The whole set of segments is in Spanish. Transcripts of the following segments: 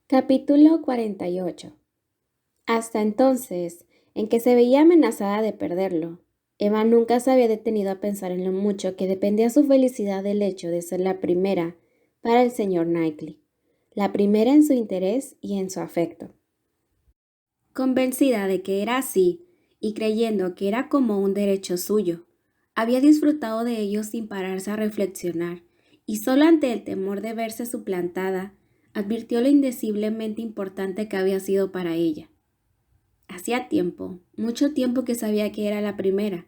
Capítulo 48. Hasta entonces, en que se veía amenazada de perderlo, Emma nunca se había detenido a pensar en lo mucho que dependía su felicidad del hecho de ser la primera para el señor Knightley, la primera en su interés y en su afecto. Convencida de que era así, y creyendo que era como un derecho suyo, había disfrutado de ello sin pararse a reflexionar, y solo ante el temor de verse suplantada, advirtió lo indeciblemente importante que había sido para ella. Hacía tiempo, mucho tiempo que sabía que era la primera,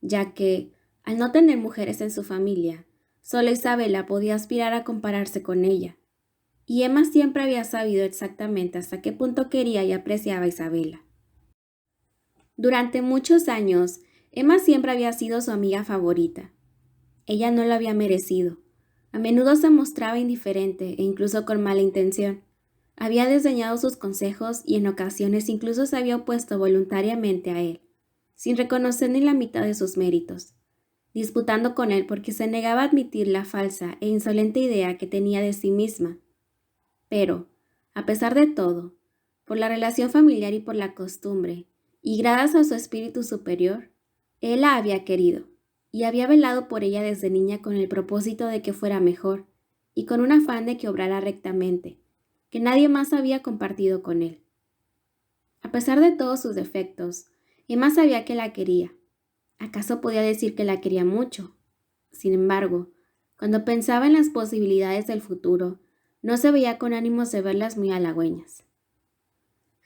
ya que, al no tener mujeres en su familia, solo Isabela podía aspirar a compararse con ella, y Emma siempre había sabido exactamente hasta qué punto quería y apreciaba a Isabela. Durante muchos años, Emma siempre había sido su amiga favorita. Ella no lo había merecido. A menudo se mostraba indiferente e incluso con mala intención. Había desdeñado sus consejos y en ocasiones incluso se había opuesto voluntariamente a él, sin reconocer ni la mitad de sus méritos, disputando con él porque se negaba a admitir la falsa e insolente idea que tenía de sí misma. Pero, a pesar de todo, por la relación familiar y por la costumbre, y gracias a su espíritu superior, él la había querido, y había velado por ella desde niña con el propósito de que fuera mejor, y con un afán de que obrara rectamente, que nadie más había compartido con él. A pesar de todos sus defectos, Emma sabía que la quería. ¿Acaso podía decir que la quería mucho? Sin embargo, cuando pensaba en las posibilidades del futuro, no se veía con ánimos de verlas muy halagüeñas.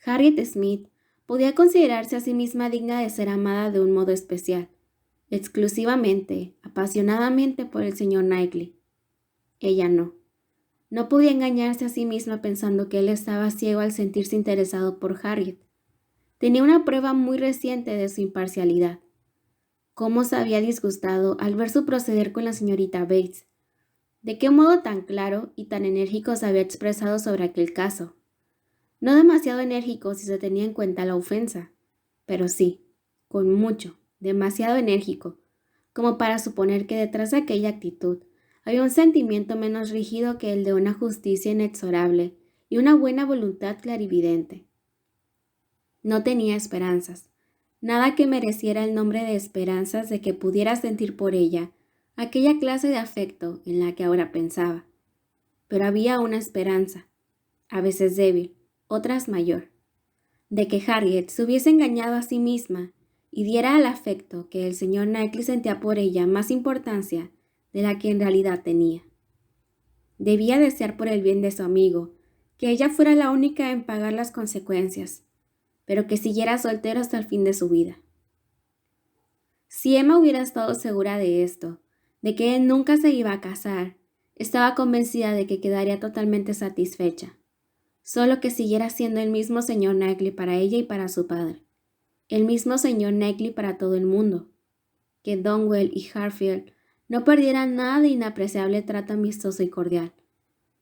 Harriet Smith podía considerarse a sí misma digna de ser amada de un modo especial, exclusivamente, apasionadamente por el señor Knightley. Ella no. No podía engañarse a sí misma pensando que él estaba ciego al sentirse interesado por Harriet. Tenía una prueba muy reciente de su imparcialidad. Cómo se había disgustado al ver su proceder con la señorita Bates. De qué modo tan claro y tan enérgico se había expresado sobre aquel caso. No demasiado enérgico si se tenía en cuenta la ofensa, pero sí, con mucho, demasiado enérgico, como para suponer que detrás de aquella actitud había un sentimiento menos rígido que el de una justicia inexorable y una buena voluntad clarividente. No tenía esperanzas, nada que mereciera el nombre de esperanzas de que pudiera sentir por ella aquella clase de afecto en la que ahora pensaba. Pero había una esperanza, a veces débil, otras mayor, de que Harriet se hubiese engañado a sí misma y diera al afecto que el señor Knightley sentía por ella más importancia de la que en realidad tenía. Debía desear por el bien de su amigo que ella fuera la única en pagar las consecuencias, pero que siguiera soltero hasta el fin de su vida. Si Emma hubiera estado segura de esto, de que él nunca se iba a casar, estaba convencida de que quedaría totalmente satisfecha. Solo que siguiera siendo el mismo señor Knightley para ella y para su padre, el mismo señor Knightley para todo el mundo, que Donwell y Harfield no perdieran nada de inapreciable trato amistoso y cordial,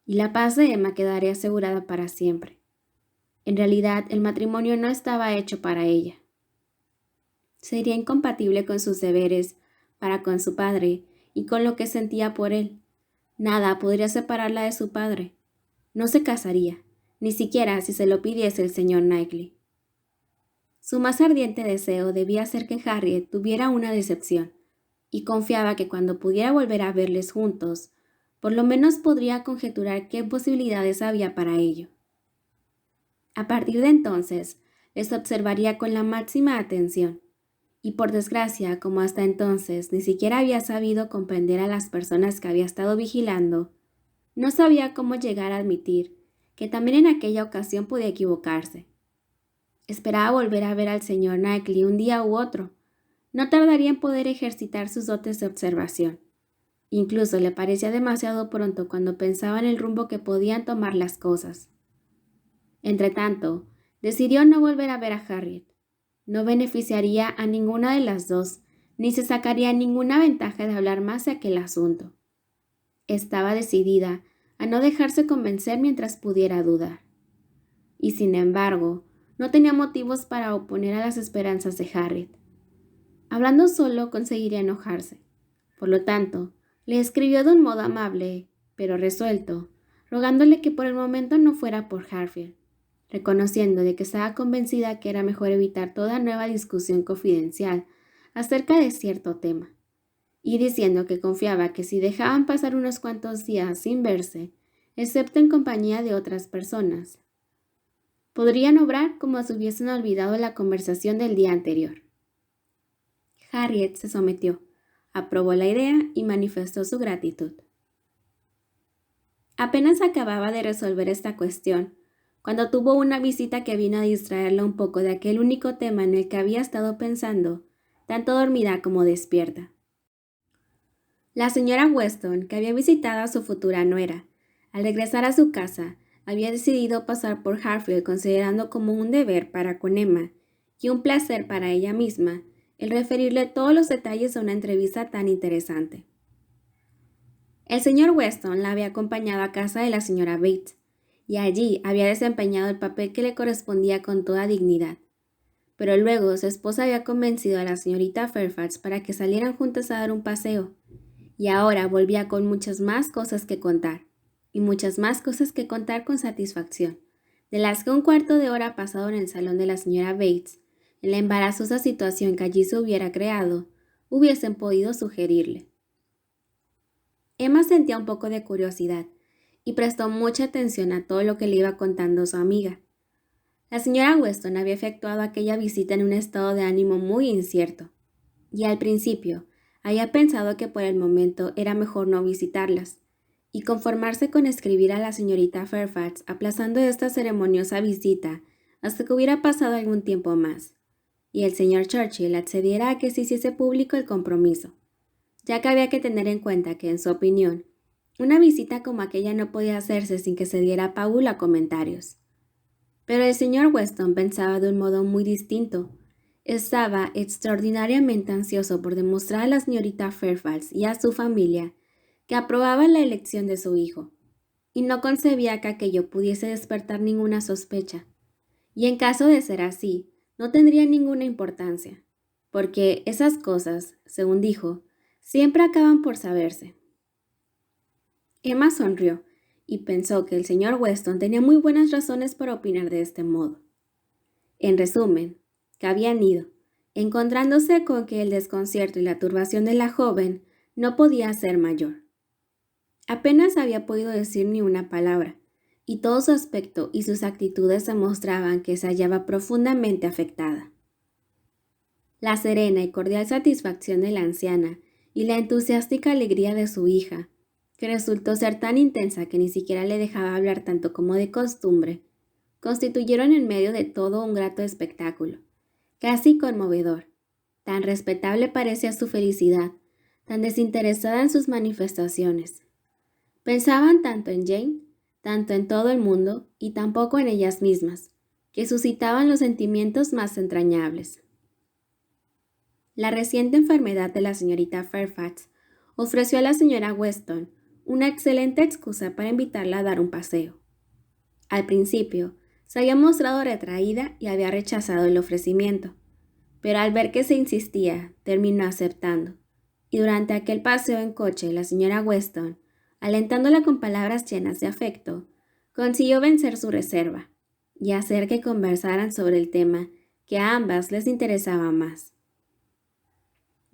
y la paz de Emma quedaría asegurada para siempre. En realidad, el matrimonio no estaba hecho para ella. Sería incompatible con sus deberes para con su padre y con lo que sentía por él. Nada podría separarla de su padre. No se casaría, ni siquiera si se lo pidiese el señor Knightley. Su más ardiente deseo debía ser que Harriet tuviera una decepción, y confiaba que cuando pudiera volver a verles juntos, por lo menos podría conjeturar qué posibilidades había para ello. A partir de entonces, les observaría con la máxima atención, y por desgracia, como hasta entonces ni siquiera había sabido comprender a las personas que había estado vigilando, no sabía cómo llegar a admitir que también en aquella ocasión podía equivocarse. Esperaba volver a ver al señor Knightley un día u otro. No tardaría en poder ejercitar sus dotes de observación. Incluso le parecía demasiado pronto cuando pensaba en el rumbo que podían tomar las cosas. Entretanto, decidió no volver a ver a Harriet. No beneficiaría a ninguna de las dos, ni se sacaría ninguna ventaja de hablar más de aquel asunto. Estaba decidida a no dejarse convencer mientras pudiera dudar. Y sin embargo, no tenía motivos para oponer a las esperanzas de Harriet. Hablando solo conseguiría enojarse. Por lo tanto, le escribió de un modo amable, pero resuelto, rogándole que por el momento no fuera por Harfield, reconociendo de que estaba convencida que era mejor evitar toda nueva discusión confidencial acerca de cierto tema, y diciendo que confiaba que si dejaban pasar unos cuantos días sin verse, excepto en compañía de otras personas, podrían obrar como si hubiesen olvidado la conversación del día anterior. Harriet se sometió, aprobó la idea y manifestó su gratitud. Apenas acababa de resolver esta cuestión, cuando tuvo una visita que vino a distraerla un poco de aquel único tema en el que había estado pensando, tanto dormida como despierta. La señora Weston, que había visitado a su futura nuera, al regresar a su casa, había decidido pasar por Harfield considerando como un deber para con Emma y un placer para ella misma el referirle todos los detalles de una entrevista tan interesante. El señor Weston la había acompañado a casa de la señora Bates, y allí había desempeñado el papel que le correspondía con toda dignidad. Pero luego su esposa había convencido a la señorita Fairfax para que salieran juntas a dar un paseo, y ahora volvía con muchas más cosas que contar, y muchas más cosas que contar con satisfacción, de las que un cuarto de hora pasado en el salón de la señora Bates, en la embarazosa situación que allí se hubiera creado, hubiesen podido sugerirle. Emma sentía un poco de curiosidad y prestó mucha atención a todo lo que le iba contando su amiga. La señora Weston había efectuado aquella visita en un estado de ánimo muy incierto, y al principio había pensado que por el momento era mejor no visitarlas, y conformarse con escribir a la señorita Fairfax aplazando esta ceremoniosa visita hasta que hubiera pasado algún tiempo más, y el señor Churchill accediera a que se hiciese público el compromiso, ya que había que tener en cuenta que, en su opinión, una visita como aquella no podía hacerse sin que se diera Paul a comentarios. Pero el señor Weston pensaba de un modo muy distinto. Estaba extraordinariamente ansioso por demostrar a la señorita Fairfax y a su familia que aprobaba la elección de su hijo, y no concebía que aquello pudiese despertar ninguna sospecha. Y en caso de ser así, no tendría ninguna importancia, porque esas cosas, según dijo, siempre acaban por saberse. Emma sonrió y pensó que el señor Weston tenía muy buenas razones para opinar de este modo. En resumen, que habían ido, encontrándose con que el desconcierto y la turbación de la joven no podía ser mayor. Apenas había podido decir ni una palabra, y todo su aspecto y sus actitudes demostraban que se hallaba profundamente afectada. La serena y cordial satisfacción de la anciana y la entusiástica alegría de su hija, que resultó ser tan intensa que ni siquiera le dejaba hablar tanto como de costumbre, constituyeron en medio de todo un grato espectáculo, casi conmovedor. Tan respetable parecía su felicidad, tan desinteresada en sus manifestaciones. Pensaban tanto en Jane, tanto en todo el mundo y tan poco en ellas mismas, que suscitaban los sentimientos más entrañables. La reciente enfermedad de la señorita Fairfax ofreció a la señora Weston una excelente excusa para invitarla a dar un paseo. Al principio, se había mostrado retraída y había rechazado el ofrecimiento, pero al ver que se insistía, terminó aceptando, y durante aquel paseo en coche la señora Weston, alentándola con palabras llenas de afecto, consiguió vencer su reserva y hacer que conversaran sobre el tema que a ambas les interesaba más.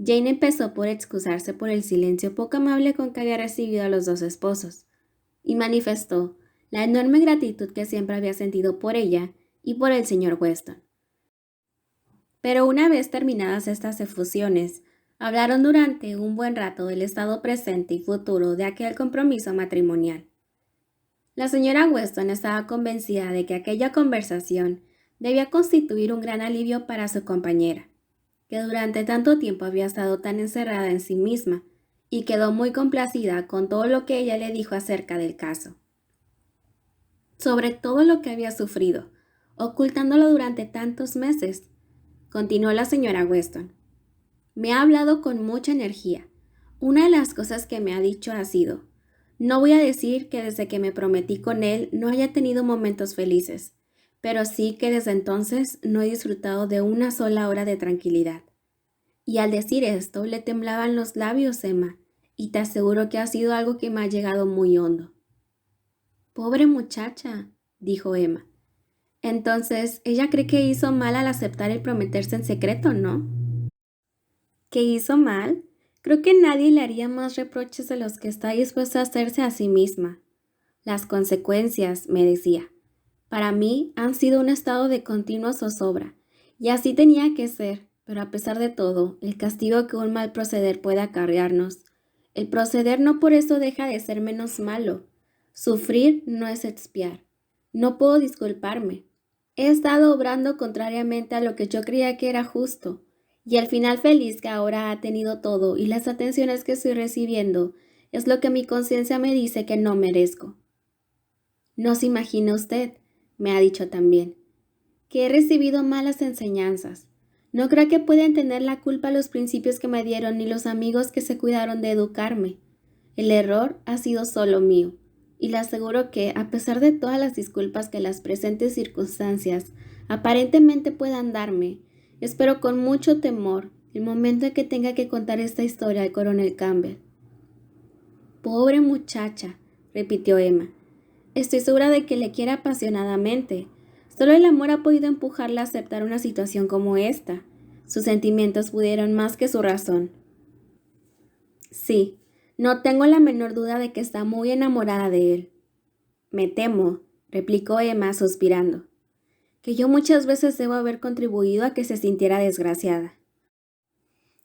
Jane empezó por excusarse por el silencio poco amable con que había recibido a los dos esposos, y manifestó la enorme gratitud que siempre había sentido por ella y por el señor Weston. Pero una vez terminadas estas efusiones, hablaron durante un buen rato del estado presente y futuro de aquel compromiso matrimonial. La señora Weston estaba convencida de que aquella conversación debía constituir un gran alivio para su compañera, que durante tanto tiempo había estado tan encerrada en sí misma, y quedó muy complacida con todo lo que ella le dijo acerca del caso. Sobre todo lo que había sufrido, ocultándolo durante tantos meses, continuó la señora Weston. Me ha hablado con mucha energía. Una de las cosas que me ha dicho ha sido: no voy a decir que desde que me prometí con él no haya tenido momentos felices, pero sí que desde entonces no he disfrutado de una sola hora de tranquilidad. Y al decir esto le temblaban los labios, Emma, y te aseguro que ha sido algo que me ha llegado muy hondo. Pobre muchacha, dijo Emma. Entonces, ella cree que hizo mal al aceptar el prometerse en secreto, ¿no? ¿Qué hizo mal? Creo que nadie le haría más reproches de los que está dispuesta a hacerse a sí misma. Las consecuencias, me decía, para mí han sido un estado de continua zozobra, y así tenía que ser, pero a pesar de todo, el castigo que un mal proceder puede acarrearnos, el proceder no por eso deja de ser menos malo. Sufrir no es expiar. No puedo disculparme. He estado obrando contrariamente a lo que yo creía que era justo, y el final feliz que ahora ha tenido todo y las atenciones que estoy recibiendo es lo que mi conciencia me dice que no merezco. No se imagina usted, me ha dicho también, que he recibido malas enseñanzas. No creo que puedan tener la culpa los principios que me dieron ni los amigos que se cuidaron de educarme. El error ha sido solo mío, y le aseguro que, a pesar de todas las disculpas que las presentes circunstancias aparentemente puedan darme, espero con mucho temor el momento en que tenga que contar esta historia al coronel Campbell. Pobre muchacha, repitió Emma. Estoy segura de que le quiere apasionadamente. Solo el amor ha podido empujarla a aceptar una situación como esta. Sus sentimientos pudieron más que su razón. Sí, no tengo la menor duda de que está muy enamorada de él. Me temo, replicó Emma suspirando, que yo muchas veces debo haber contribuido a que se sintiera desgraciada.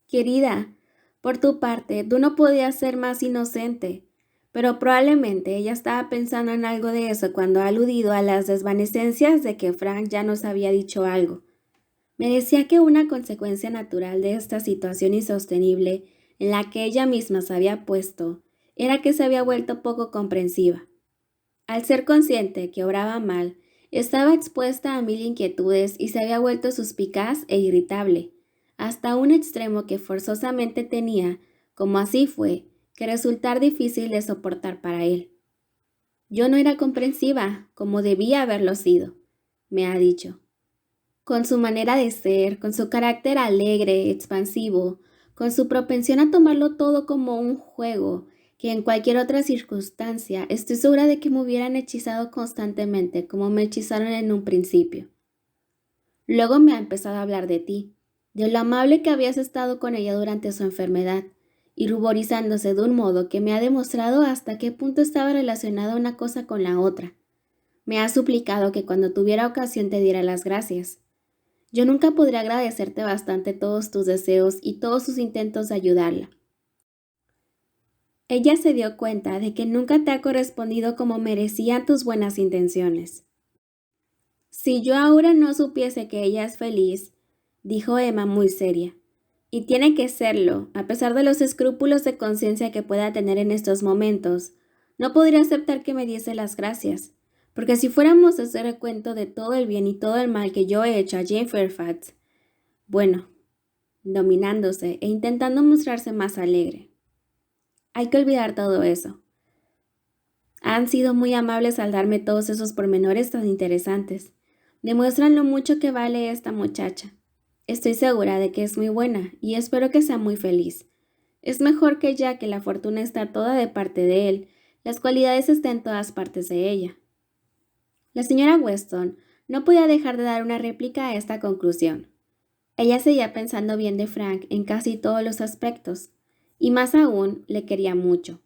Querida, por tu parte, tú no podías ser más inocente, pero probablemente ella estaba pensando en algo de eso cuando ha aludido a las desvanecencias de que Frank ya nos había dicho algo. Me decía que una consecuencia natural de esta situación insostenible en la que ella misma se había puesto era que se había vuelto poco comprensiva. Al ser consciente que obraba mal, estaba expuesta a mil inquietudes y se había vuelto suspicaz e irritable, hasta un extremo que forzosamente tenía, como así fue, que resultar difícil de soportar para él. Yo no era comprensiva, como debía haberlo sido, me ha dicho. Con su manera de ser, con su carácter alegre, expansivo, con su propensión a tomarlo todo como un juego, que en cualquier otra circunstancia estoy segura de que me hubieran hechizado constantemente como me hechizaron en un principio. Luego me ha empezado a hablar de ti, de lo amable que habías estado con ella durante su enfermedad, y ruborizándose de un modo que me ha demostrado hasta qué punto estaba relacionada una cosa con la otra. Me ha suplicado que cuando tuviera ocasión te diera las gracias. Yo nunca podré agradecerte bastante todos tus deseos y todos sus intentos de ayudarla. Ella se dio cuenta de que nunca te ha correspondido como merecían tus buenas intenciones. Si yo ahora no supiese que ella es feliz, dijo Emma muy seria, y tiene que serlo, a pesar de los escrúpulos de conciencia que pueda tener en estos momentos, no podría aceptar que me diese las gracias, porque si fuéramos a hacer recuento de todo el bien y todo el mal que yo he hecho a Jane Fairfax, bueno, dominándose e intentando mostrarse más alegre. Hay que olvidar todo eso. Han sido muy amables al darme todos esos pormenores tan interesantes. Demuestran lo mucho que vale esta muchacha. Estoy segura de que es muy buena y espero que sea muy feliz. Es mejor que ya que la fortuna está toda de parte de él, las cualidades están en todas partes de ella. La señora Weston no podía dejar de dar una réplica a esta conclusión. Ella seguía pensando bien de Frank en casi todos los aspectos, y más aún le quería mucho,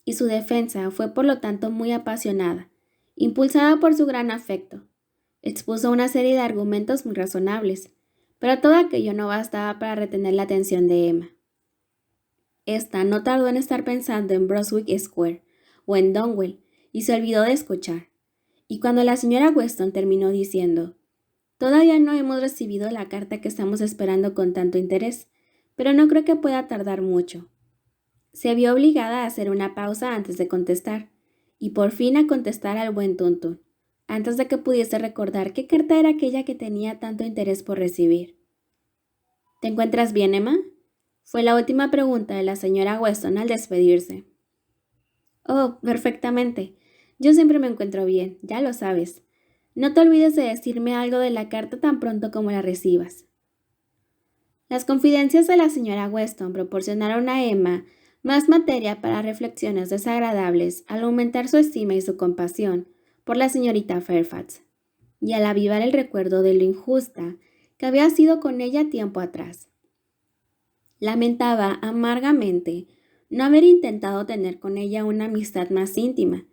y su defensa fue por lo tanto muy apasionada, impulsada por su gran afecto. Expuso una serie de argumentos muy razonables, pero todo aquello no bastaba para retener la atención de Emma. Esta no tardó en estar pensando en Brunswick Square o en Donwell, y se olvidó de escuchar. Y cuando la señora Weston terminó diciendo: «Todavía no hemos recibido la carta que estamos esperando con tanto interés, pero no creo que pueda tardar mucho», se vio obligada a hacer una pausa antes de contestar, y por fin a contestar al buen Tuntún, antes de que pudiese recordar qué carta era aquella que tenía tanto interés por recibir. «¿Te encuentras bien, Emma?», fue la última pregunta de la señora Weston al despedirse. «Oh, perfectamente. Yo siempre me encuentro bien, ya lo sabes. No te olvides de decirme algo de la carta tan pronto como la recibas». Las confidencias de la señora Weston proporcionaron a Emma más materia para reflexiones desagradables al aumentar su estima y su compasión por la señorita Fairfax, y al avivar el recuerdo de lo injusta que había sido con ella tiempo atrás. Lamentaba amargamente no haber intentado tener con ella una amistad más íntima,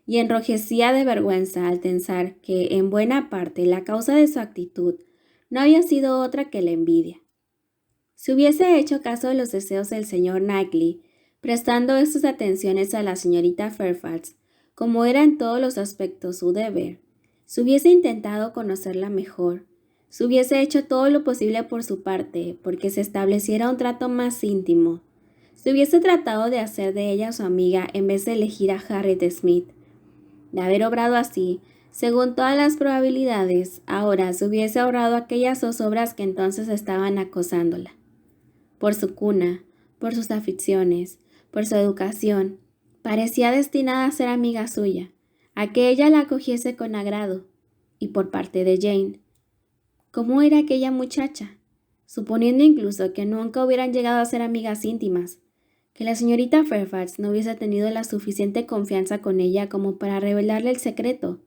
y enrojecía de vergüenza al pensar que en buena parte la causa de su actitud no había sido otra que la envidia. Si hubiese hecho caso de los deseos del señor Knightley, prestando estas atenciones a la señorita Fairfax, como era en todos los aspectos su deber, si hubiese intentado conocerla mejor, si hubiese hecho todo lo posible por su parte porque se estableciera un trato más íntimo, si hubiese tratado de hacer de ella su amiga en vez de elegir a Harriet Smith, de haber obrado así, según todas las probabilidades, ahora se hubiese ahorrado aquellas zozobras que entonces estaban acosándola. Por su cuna, por sus aficiones, por su educación, parecía destinada a ser amiga suya, a que ella la acogiese con agrado. Y por parte de Jane, ¿cómo era aquella muchacha? Suponiendo incluso que nunca hubieran llegado a ser amigas íntimas, que la señorita Fairfax no hubiese tenido la suficiente confianza con ella como para revelarle el secreto,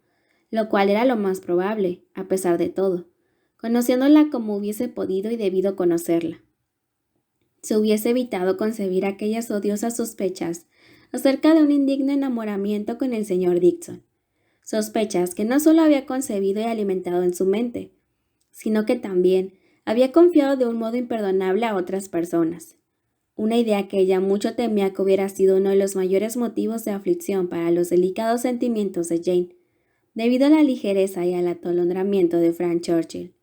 lo cual era lo más probable, a pesar de todo, conociéndola como hubiese podido y debido conocerla. Se hubiese evitado concebir aquellas odiosas sospechas acerca de un indigno enamoramiento con el señor Dixon, sospechas que no solo había concebido y alimentado en su mente, sino que también había confiado de un modo imperdonable a otras personas. Una idea que ella mucho temía que hubiera sido uno de los mayores motivos de aflicción para los delicados sentimientos de Jane, debido a la ligereza y al atolondramiento de Frank Churchill,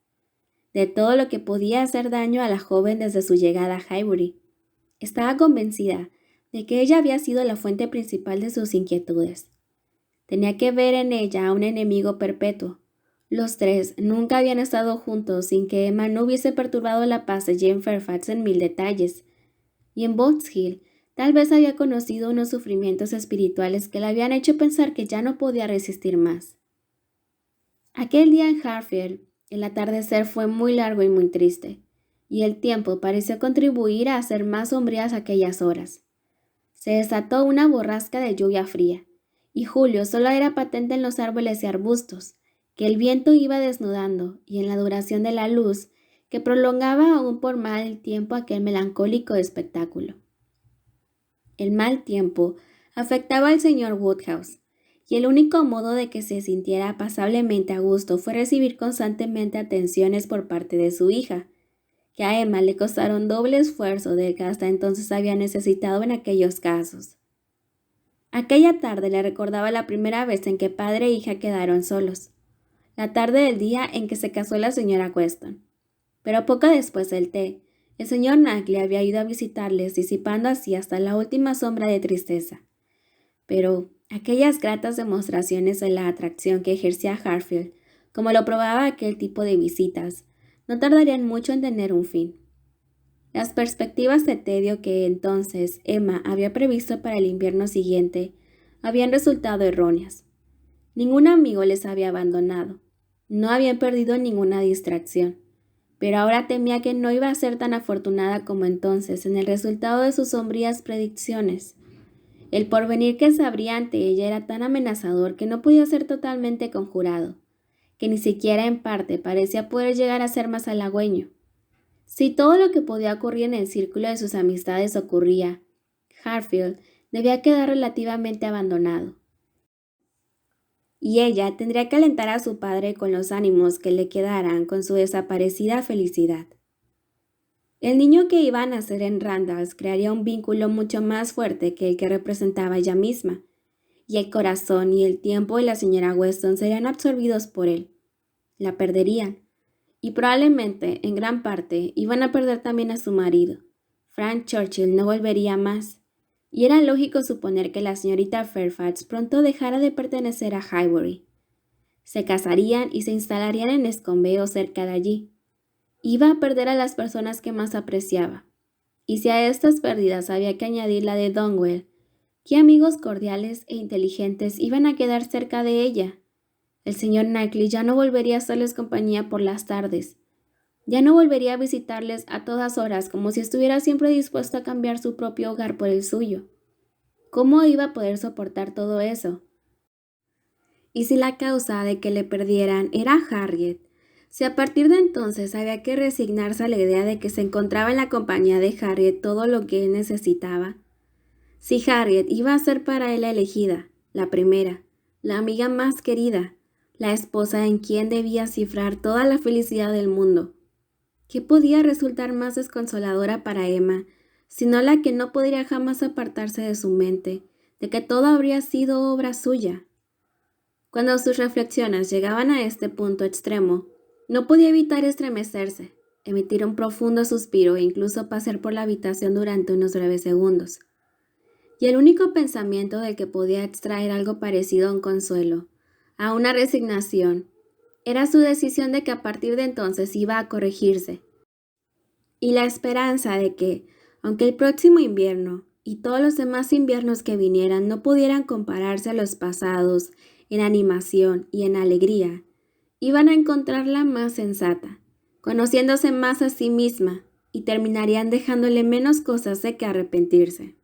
de todo lo que podía hacer daño a la joven desde su llegada a Highbury. Estaba convencida de que ella había sido la fuente principal de sus inquietudes. Tenía que ver en ella a un enemigo perpetuo. Los tres nunca habían estado juntos sin que Emma no hubiese perturbado la paz de Jane Fairfax en mil detalles, y en Box Hill tal vez había conocido unos sufrimientos espirituales que le habían hecho pensar que ya no podía resistir más. Aquel día en Hartfield, el atardecer fue muy largo y muy triste, y el tiempo pareció contribuir a hacer más sombrías aquellas horas. Se desató una borrasca de lluvia fría, y julio solo era patente en los árboles y arbustos, que el viento iba desnudando, y en la duración de la luz, que prolongaba aún por mal tiempo aquel melancólico espectáculo. El mal tiempo afectaba al señor Woodhouse, y el único modo de que se sintiera pasablemente a gusto fue recibir constantemente atenciones por parte de su hija, que a Emma le costaron doble esfuerzo del que hasta entonces había necesitado en aquellos casos. Aquella tarde le recordaba la primera vez en que padre e hija quedaron solos, la tarde del día en que se casó la señora Weston. Pero poco después del té, el señor Knightley había ido a visitarles, disipando así hasta la última sombra de tristeza. Pero aquellas gratas demostraciones de la atracción que ejercía Hartfield, como lo probaba aquel tipo de visitas, no tardarían mucho en tener un fin. Las perspectivas de tedio que entonces Emma había previsto para el invierno siguiente habían resultado erróneas. Ningún amigo les había abandonado. No habían perdido ninguna distracción. Pero ahora temía que no iba a ser tan afortunada como entonces en el resultado de sus sombrías predicciones. El porvenir que se abría ante ella era tan amenazador que no podía ser totalmente conjurado, que ni siquiera en parte parecía poder llegar a ser más halagüeño. Si todo lo que podía ocurrir en el círculo de sus amistades ocurría, Hartfield debía quedar relativamente abandonado. Y ella tendría que alentar a su padre con los ánimos que le quedaran con su desaparecida felicidad. El niño que iba a nacer en Randalls crearía un vínculo mucho más fuerte que el que representaba ella misma, y el corazón y el tiempo de la señora Weston serían absorbidos por él. La perderían, y probablemente, en gran parte, iban a perder también a su marido. Frank Churchill no volvería más, y era lógico suponer que la señorita Fairfax pronto dejara de pertenecer a Highbury. Se casarían y se instalarían en Escombeo cerca de allí. Iba a perder a las personas que más apreciaba. Y si a estas pérdidas había que añadir la de Donwell, ¿qué amigos cordiales e inteligentes iban a quedar cerca de ella? El señor Knightley ya no volvería a hacerles compañía por las tardes. Ya no volvería a visitarles a todas horas como si estuviera siempre dispuesto a cambiar su propio hogar por el suyo. ¿Cómo iba a poder soportar todo eso? Y si la causa de que le perdieran era Harriet, si a partir de entonces había que resignarse a la idea de que se encontraba en la compañía de Harriet todo lo que él necesitaba, si Harriet iba a ser para él la elegida, la primera, la amiga más querida, la esposa en quien debía cifrar toda la felicidad del mundo, ¿qué podía resultar más desconsoladora para Emma, sino la que no podría jamás apartarse de su mente, de que todo habría sido obra suya? Cuando sus reflexiones llegaban a este punto extremo, no podía evitar estremecerse, emitir un profundo suspiro e incluso pasar por la habitación durante unos breves segundos. Y el único pensamiento del que podía extraer algo parecido a un consuelo, a una resignación, era su decisión de que a partir de entonces iba a corregirse, y la esperanza de que, aunque el próximo invierno y todos los demás inviernos que vinieran no pudieran compararse a los pasados en animación y en alegría, iban a encontrarla más sensata, conociéndose más a sí misma, y terminarían dejándole menos cosas de que arrepentirse.